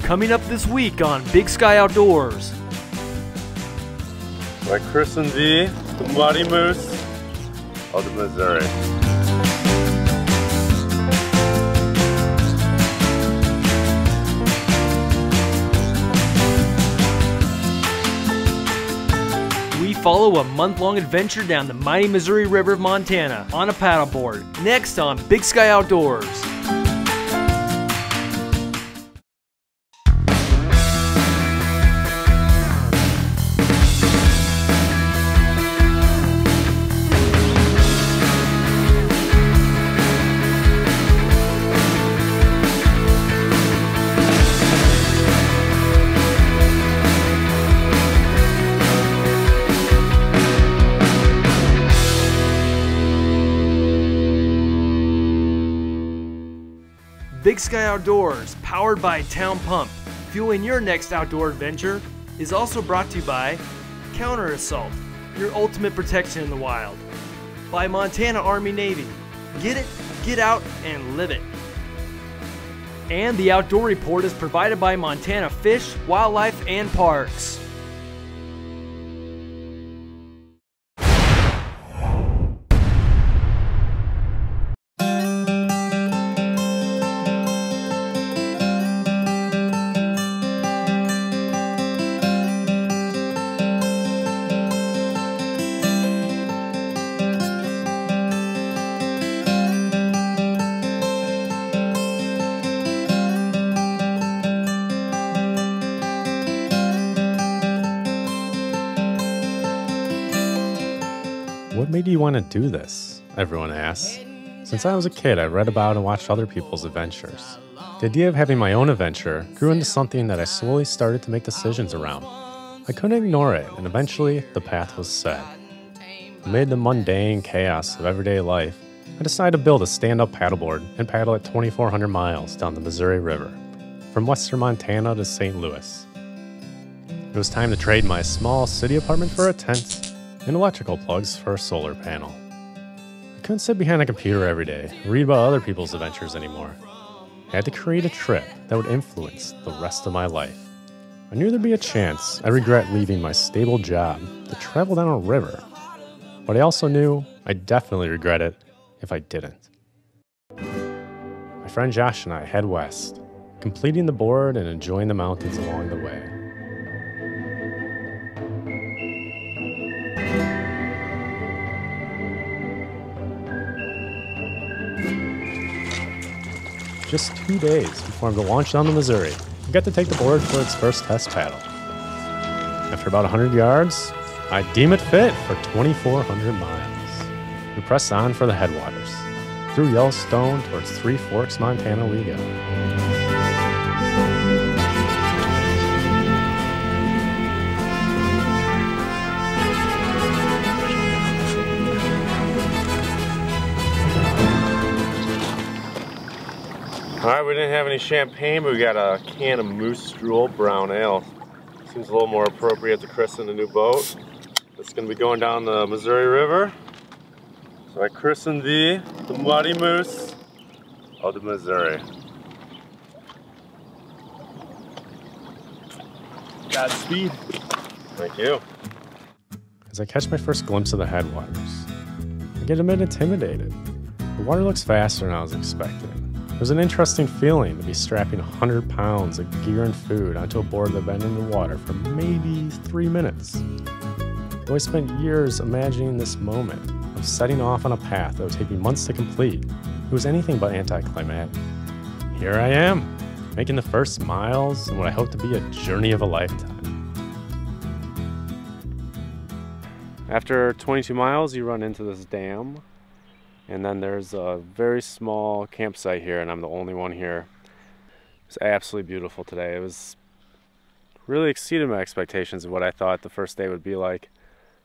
coming up this week on Big Sky Outdoors. I christened thee the Muddy Moose of the Missouri. We follow a month-long adventure down the mighty Missouri River of Montana on a paddleboard. Next on Big Sky Outdoors. Big Sky Outdoors, powered by Town Pump, fueling your next outdoor adventure, is also brought to you by Counter Assault, your ultimate protection in the wild. By Montana Army Navy, get it, get out, and live it. And the Outdoor Report is provided by Montana Fish, Wildlife, and Parks. What made you want to do this? Everyone asks. Since I was a kid, I read about and watched other people's adventures. The idea of having my own adventure grew into something that I slowly started to make decisions around. I couldn't ignore it, and eventually the path was set. Amid the mundane chaos of everyday life, I decided to build a stand-up paddleboard and paddle at 2,400 miles down the Missouri River, from western Montana to St. Louis. It was time to trade my small city apartment for a tent and electrical plugs for a solar panel. I couldn't sit behind a computer every day and read about other people's adventures anymore. I had to create a trip that would influence the rest of my life. I knew there'd be a chance I'd regret leaving my stable job to travel down a river, but I also knew I'd definitely regret it if I didn't. My friend Josh and I head west, completing the board and enjoying the mountains along the way. Just 2 days before I'm to launch down the Missouri, I got to take the board for its first test paddle. After about 100 yards, I deem it fit for 2,400 miles. We press on for the headwaters. Through Yellowstone towards Three Forks, Montana we go. Alright, we didn't have any champagne, but we got a can of Moose Drool Brown Ale. Seems a little more appropriate to christen a new boat. It's going to be going down the Missouri River. So I christened thee the Muddy Moose of the Missouri. Godspeed. Thank you. As I catch my first glimpse of the headwaters, I get a bit intimidated. The water looks faster than I was expecting. It was an interesting feeling to be strapping 100 pounds of gear and food onto a board that had been in the water for maybe 3 minutes. Though I spent years imagining this moment of setting off on a path that would take me months to complete, it was anything but anticlimactic. Here I am, making the first miles in what I hope to be a journey of a lifetime. After 22 miles, you run into this dam. And then there's a very small campsite here, and I'm the only one here. It's absolutely beautiful today. It was really exceeded my expectations of what I thought the first day would be like.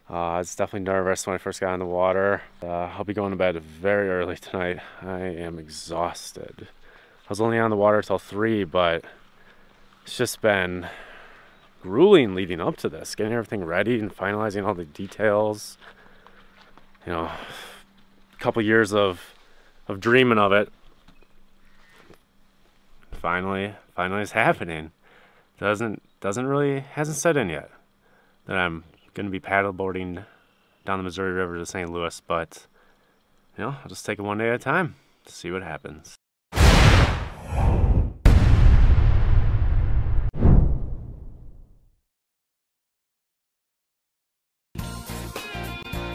I was definitely nervous when I first got in the water. I'll be going to bed very early tonight. I am exhausted. I was only on the water till 3, but it's just been grueling leading up to this, getting everything ready and finalizing all the details. You know, a couple years of dreaming of it. Finally it's happening. hasn't set in yet that I'm going to be paddleboarding down the Missouri River to St. Louis, but you know, I'll just take it one day at a time to see what happens.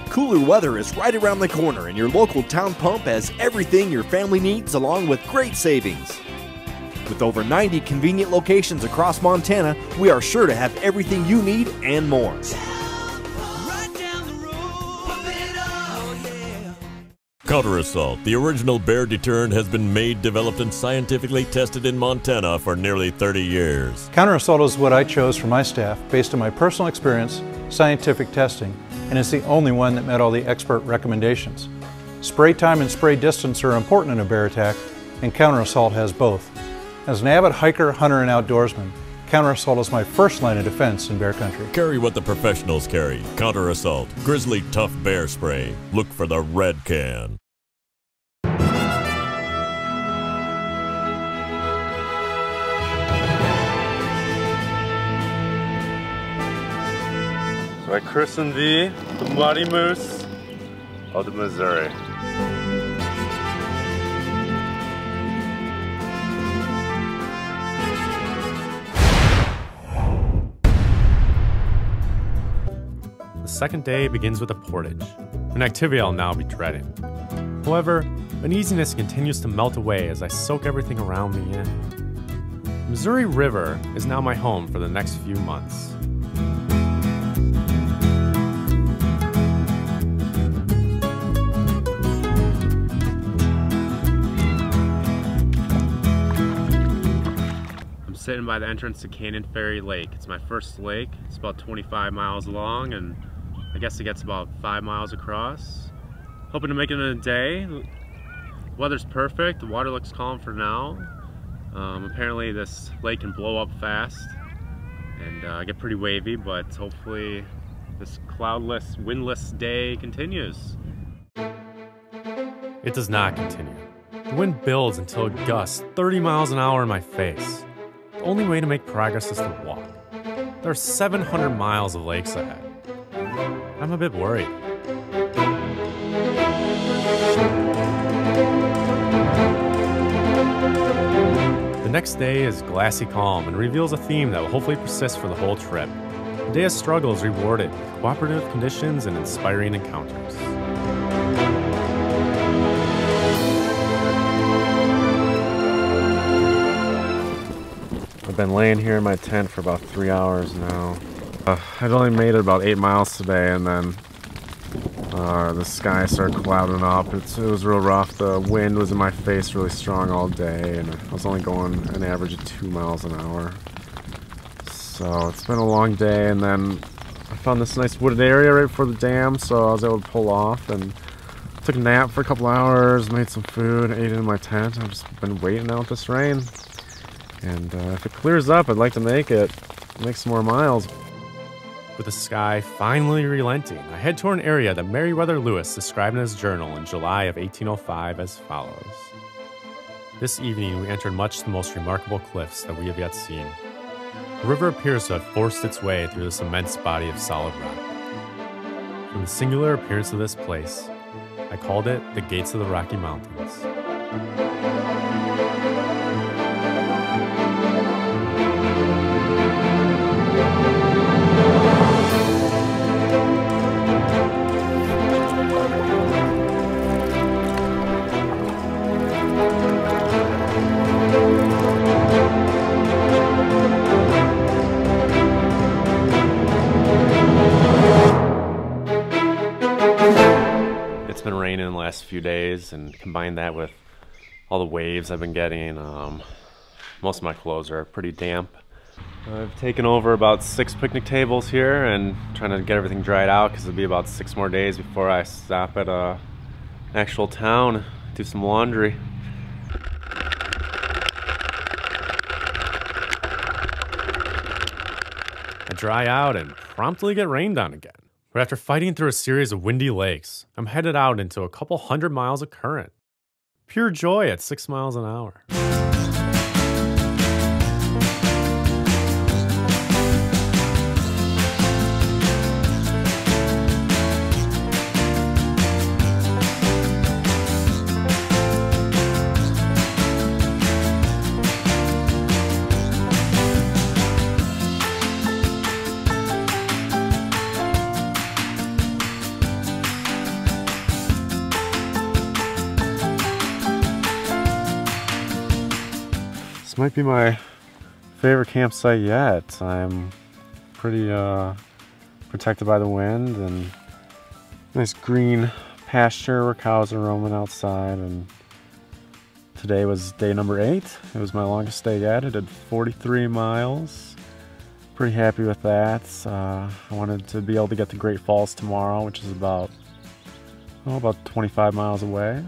Cooler weather is right around the corner, and your local town pump has everything your family needs along with great savings. With over 90 convenient locations across Montana, we are sure to have everything you need and more. Counter Assault, the original bear deterrent, has been made, developed, and scientifically tested in Montana for nearly 30 years. Counter Assault is what I chose for my staff based on my personal experience, scientific testing, and it's the only one that met all the expert recommendations. Spray time and spray distance are important in a bear attack, and Counter Assault has both. As an avid hiker, hunter, and outdoorsman, Counter Assault is my first line of defense in bear country. Carry what the professionals carry. Counter Assault, Grizzly Tough Bear Spray. Look for the red can. So I christened thee the Muddy Moose of the Missouri. The second day begins with a portage, an activity I'll now be dreading. However, uneasiness continues to melt away as I soak everything around me in. The Missouri River is now my home for the next few months. I'm sitting by the entrance to Canyon Ferry Lake. It's my first lake. It's about 25 miles long, and I guess it gets about 5 miles across. Hoping to make it in a day. Weather's perfect. The water looks calm for now. Apparently this lake can blow up fast and get pretty wavy, but hopefully this cloudless, windless day continues. It does not continue. The wind builds until it gusts 30 miles an hour in my face. The only way to make progress is to walk. There are 700 miles of lakes ahead. I'm a bit worried. The next day is glassy calm and reveals a theme that will hopefully persist for the whole trip. The day of struggle is rewarded with cooperative conditions and inspiring encounters. I've been laying here in my tent for about 3 hours now. I'd only made it about 8 miles today, and then the sky started clouding up. It was real rough. The wind was in my face really strong all day, and I was only going an average of 2 miles an hour. So it's been a long day, and then I found this nice wooded area right before the dam, so I was able to pull off and took a nap for a couple hours, made some food, ate it in my tent. I've just been waiting out this rain. And if it clears up, I'd like to make some more miles. With the sky finally relenting, I head toward an area that Meriwether Lewis described in his journal in July of 1805 as follows. This evening we entered much the most remarkable cliffs that we have yet seen. The river appears to have forced its way through this immense body of solid rock. From the singular appearance of this place, I called it the Gates of the Rocky Mountains. It's been raining in the last few days, and combine that with all the waves I've been getting, most of my clothes are pretty damp. I've taken over about 6 picnic tables here and trying to get everything dried out because it'll be about 6 more days before I stop at an actual town, do some laundry. I dry out and promptly get rained on again. But after fighting through a series of windy lakes, I'm headed out into a couple 100 miles of current. Pure joy at 6 miles an hour. This might be my favorite campsite yet. I'm pretty protected by the wind, and nice green pasture where cows are roaming outside. And today was day number 8. It was my longest day yet. I did 43 miles. Pretty happy with that. I wanted to be able to get to Great Falls tomorrow, which is about 25 miles away.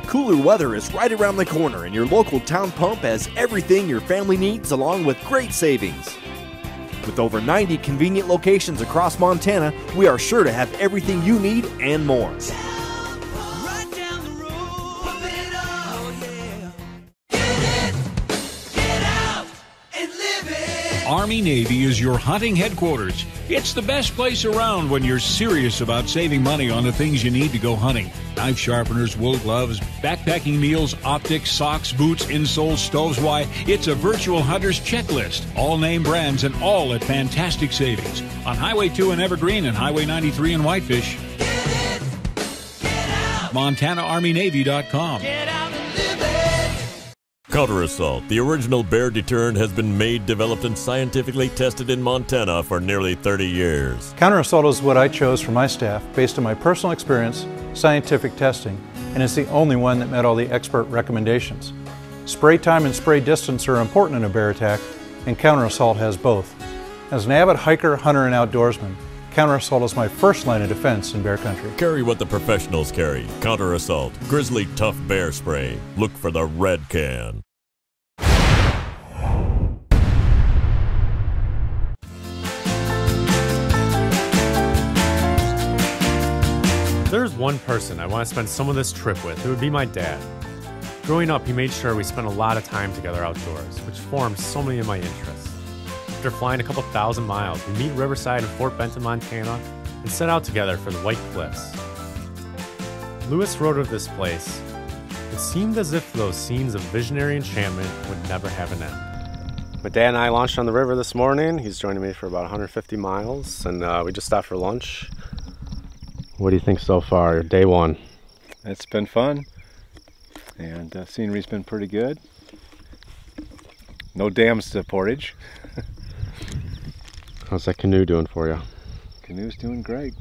Cooler weather is right around the corner, and your local town pump has everything your family needs along with great savings. With over 90 convenient locations across Montana, we are sure to have everything you need and more. Army-Navy is your hunting headquarters. It's the best place around when you're serious about saving money on the things you need to go hunting. Knife sharpeners, wool gloves, backpacking meals, optics, socks, boots, insoles, stoves. Why, it's a virtual hunter's checklist. All name brands and all at fantastic savings. On Highway 2 in Evergreen and Highway 93 in Whitefish. MontanaArmyNavy.com. Counter Assault, the original bear deterrent, has been made, developed, and scientifically tested in Montana for nearly 30 years. Counter Assault is what I chose for my staff based on my personal experience, scientific testing, and it's the only one that met all the expert recommendations. Spray time and spray distance are important in a bear attack, and Counter Assault has both. As an avid hiker, hunter, and outdoorsman, Counter Assault is my first line of defense in bear country. Carry what the professionals carry. Counter Assault, Grizzly Tough Bear Spray. Look for the red can. There's one person I want to spend some of this trip with. It would be my dad. Growing up, he made sure we spent a lot of time together outdoors, which formed so many of my interests. After flying a couple thousand miles, we meet Riverside in Fort Benton, Montana, and set out together for the White Cliffs. Lewis wrote of this place, "It seemed as if those scenes of visionary enchantment would never have an end." My dad and I launched on the river this morning. He's joining me for about 150 miles, and we just stopped for lunch. What do you think so far, day 1? It's been fun, and scenery's been pretty good. No dams to Portage. How's that canoe doing for you? Canoe's doing great.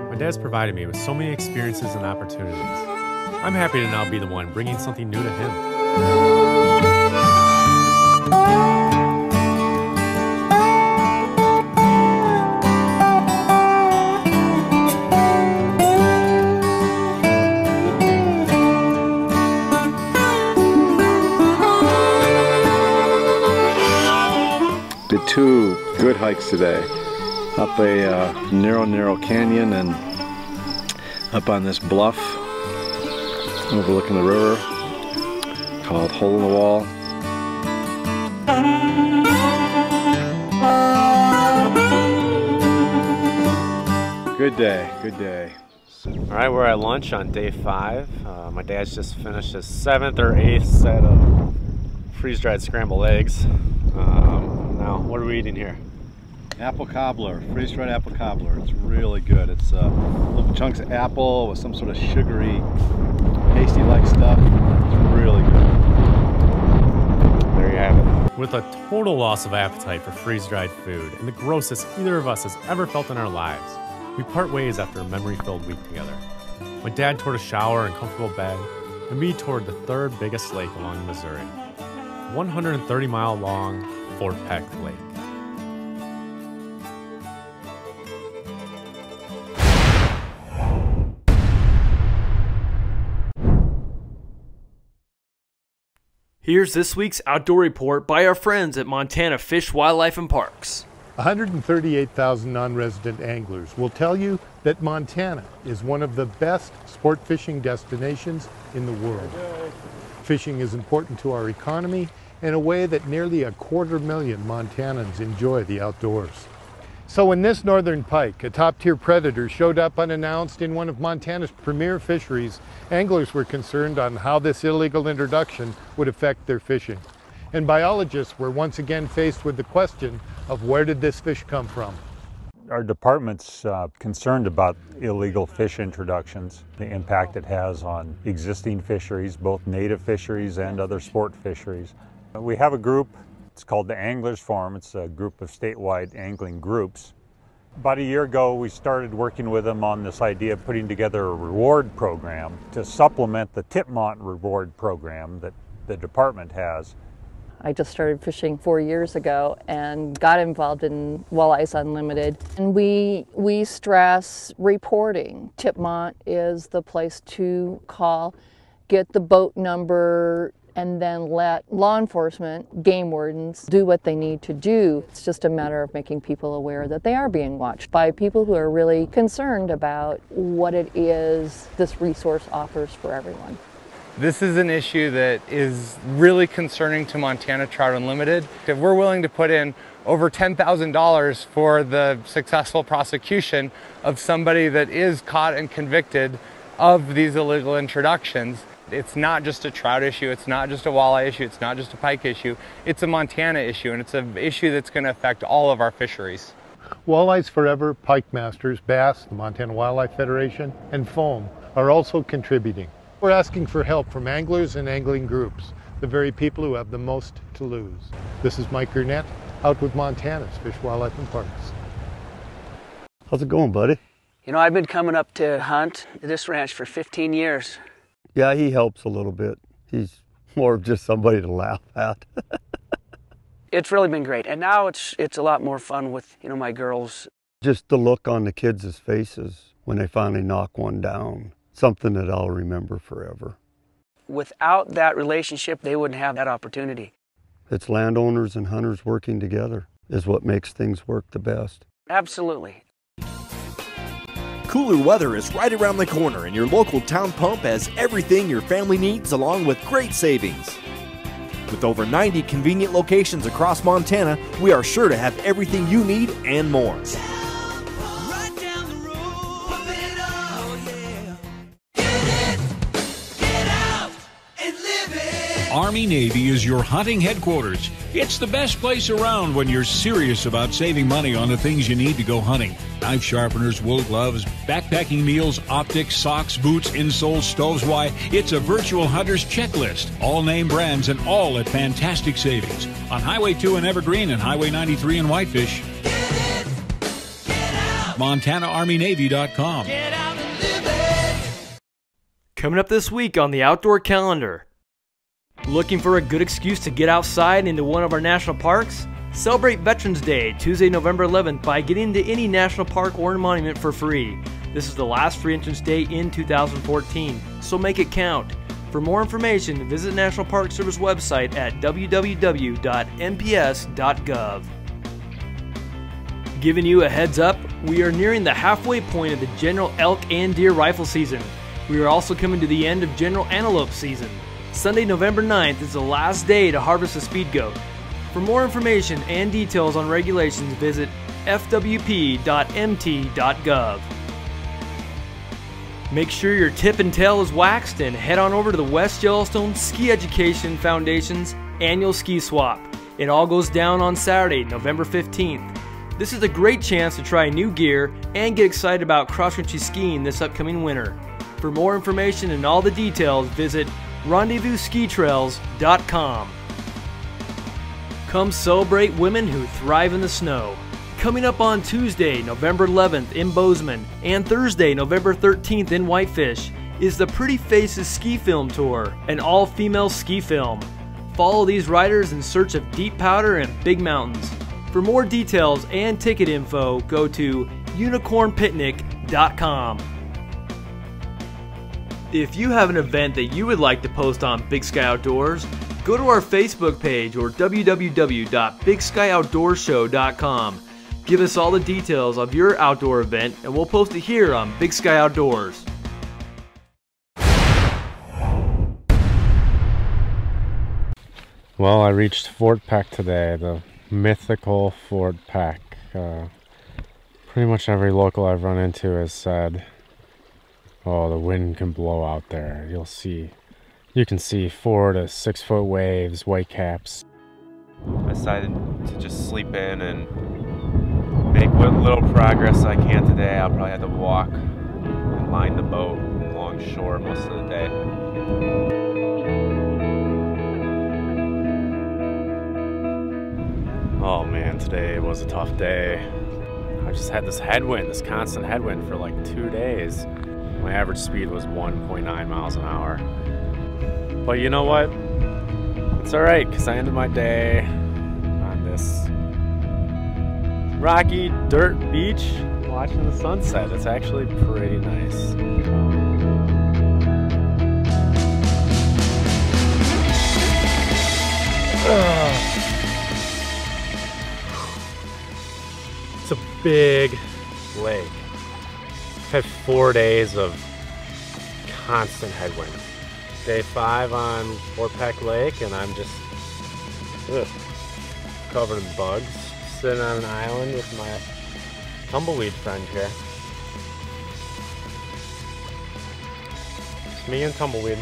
My dad's provided me with so many experiences and opportunities. I'm happy to now be the one bringing something new to him. Did 2 good hikes today. Up a narrow canyon and up on this bluff overlooking the river called Hole in the Wall. Good day, good day. All right, we're at lunch on day 5. My dad's just finished his 7th or 8th set of freeze-dried scrambled eggs. Now, what are we eating here? Apple cobbler, freeze-dried apple cobbler. It's really good. It's little chunks of apple with some sort of sugary, pasty-like stuff. It's really good. There you have it. With a total loss of appetite for freeze-dried food and the grossest either of us has ever felt in our lives, we part ways after a memory-filled week together. My dad toward a shower and comfortable bed, and me toward the third biggest lake along the Missouri, 130-mile-long Fort Peck Lake. Here's this week's outdoor report by our friends at Montana Fish, Wildlife, and Parks. 138,000 non-resident anglers will tell you that Montana is one of the best sport fishing destinations in the world. Fishing is important to our economy in a way that nearly 250,000 Montanans enjoy the outdoors. So when this northern pike, a top-tier predator, showed up unannounced in one of Montana's premier fisheries, anglers were concerned on how this illegal introduction would affect their fishing. And biologists were once again faced with the question of where did this fish come from? Our department's concerned about illegal fish introductions, the impact it has on existing fisheries, both native fisheries and other sport fisheries. We have a group, it's called the Anglers Forum. It's a group of statewide angling groups. About a year ago, we started working with them on this idea of putting together a reward program to supplement the Tipmont reward program that the department has. I just started fishing 4 years ago and got involved in Walleyes Unlimited. And we stress reporting. Tipmont is the place to call, get the boat number, and then let law enforcement, game wardens, do what they need to do. It's just a matter of making people aware that they are being watched by people who are really concerned about what it is this resource offers for everyone. This is an issue that is really concerning to Montana Trout Unlimited. If we're willing to put in over $10,000 for the successful prosecution of somebody that is caught and convicted of these illegal introductions, it's not just a trout issue, it's not just a walleye issue, it's not just a pike issue, it's a Montana issue, and it's an issue that's going to affect all of our fisheries. Walleyes Forever, Pike Masters, Bass, the Montana Wildlife Federation, and Foam are also contributing. We're asking for help from anglers and angling groups, the very people who have the most to lose. This is Mike Gurnett, out with Montana's Fish, Wildlife, and Parks. How's it going, buddy? You know, I've been coming up to hunt this ranch for 15 years. Yeah, he helps a little bit. He's more of just somebody to laugh at. It's really been great. And now it's a lot more fun with, you know, my girls. Just the look on the kids' faces when they finally knock one down. Something that I'll remember forever. Without that relationship, they wouldn't have that opportunity. It's landowners and hunters working together is what makes things work the best. Absolutely. Cooler weather is right around the corner, and your local town pump has everything your family needs along with great savings. With over 90 convenient locations across Montana, we are sure to have everything you need and more. Army-Navy is your hunting headquarters. It's the best place around when you're serious about saving money on the things you need to go hunting. Knife sharpeners, wool gloves, backpacking meals, optics, socks, boots, insoles, stoves. Why, it's a virtual hunter's checklist. All name brands and all at fantastic savings. On Highway 2 in Evergreen and Highway 93 in Whitefish. MontanaArmyNavy.com. Coming up this week on the outdoor calendar. Looking for a good excuse to get outside into one of our national parks? Celebrate Veterans Day, Tuesday, November 11th by getting into any national park or monument for free. This is the last free entrance day in 2014, so make it count. For more information, visit National Park Service website at www.nps.gov. Giving you a heads up, we are nearing the halfway point of the general elk and deer rifle season. We are also coming to the end of general antelope season. Sunday, November 9th is the last day to harvest a speed goat. For more information and details on regulations, visit fwp.mt.gov. Make sure your tip and tail is waxed and head on over to the West Yellowstone Ski Education Foundation's annual ski swap. It all goes down on Saturday, November 15th. This is a great chance to try new gear and get excited about cross-country skiing this upcoming winter. For more information and all the details, visit RendezvousSkiTrails.com. Come celebrate women who thrive in the snow. Coming up on Tuesday, November 11th in Bozeman and Thursday, November 13th in Whitefish is the Pretty Faces Ski Film Tour, an all-female ski film. Follow these riders in search of deep powder and big mountains. For more details and ticket info, go to unicornpicnic.com. If you have an event that you would like to post on Big Sky Outdoors, go to our Facebook page or www.bigskyoutdoorshow.com. Give us all the details of your outdoor event and we'll post it here on Big Sky Outdoors. Well, I reached Fort Peck today, the mythical Fort Peck. Pretty much every local I've run into has said, oh, the wind can blow out there. You can see 4 to 6 foot waves, white caps. I decided to just sleep in and make what little progress I can today. I'll probably have to walk and line the boat along shore most of the day. Oh man, today was a tough day. I just had this headwind, this constant headwind for like 2 days. My average speed was 1.9 miles an hour. But you know what? It's alright, because I ended my day on this rocky dirt beach watching the sunset. It's actually pretty nice. It's a big lake. I've had 4 days of constant headwind. Day 5 on Fort Peck Lake, and I'm just covered in bugs, sitting on an island with my tumbleweed friend here. It's me and tumbleweed.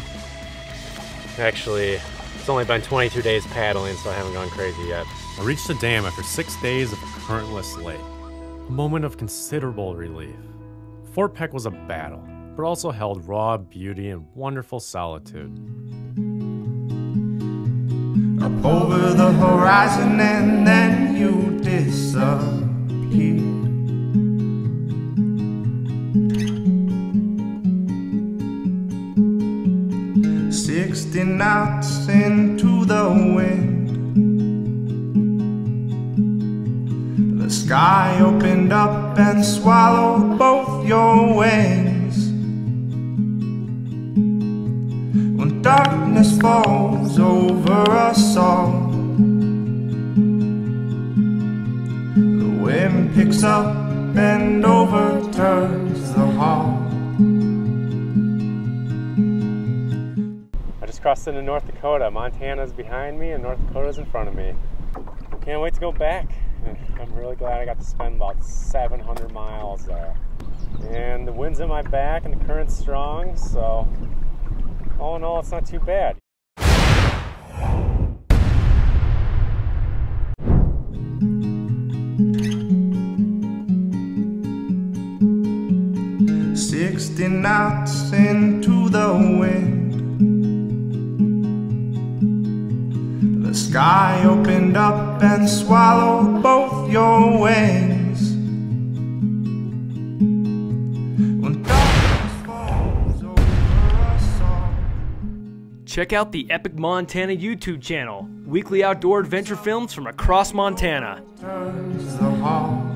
Actually, it's only been 22 days paddling, so I haven't gone crazy yet. I reached the dam after 6 days of a currentless lake. A moment of considerable relief. Fort Peck was a battle, but also held raw beauty and wonderful solitude. Up over the horizon and then you disappear. 60 knots into the wind. The sky opened up and swallowed both your wings. When darkness falls over us all, the wind picks up and overturns the hall. I just crossed into North Dakota. Montana's behind me and North Dakota's in front of me. Can't wait to go back. I'm really glad I got to spend about 700 miles there. And the wind's in my back and the current's strong, so all in all, it's not too bad. "60 knots into the wind. The sky opened up and swallowed both your wings. When darkness falls over us all." Check out the Epic Montana YouTube channel, weekly outdoor adventure films from across Montana. Turns the hall.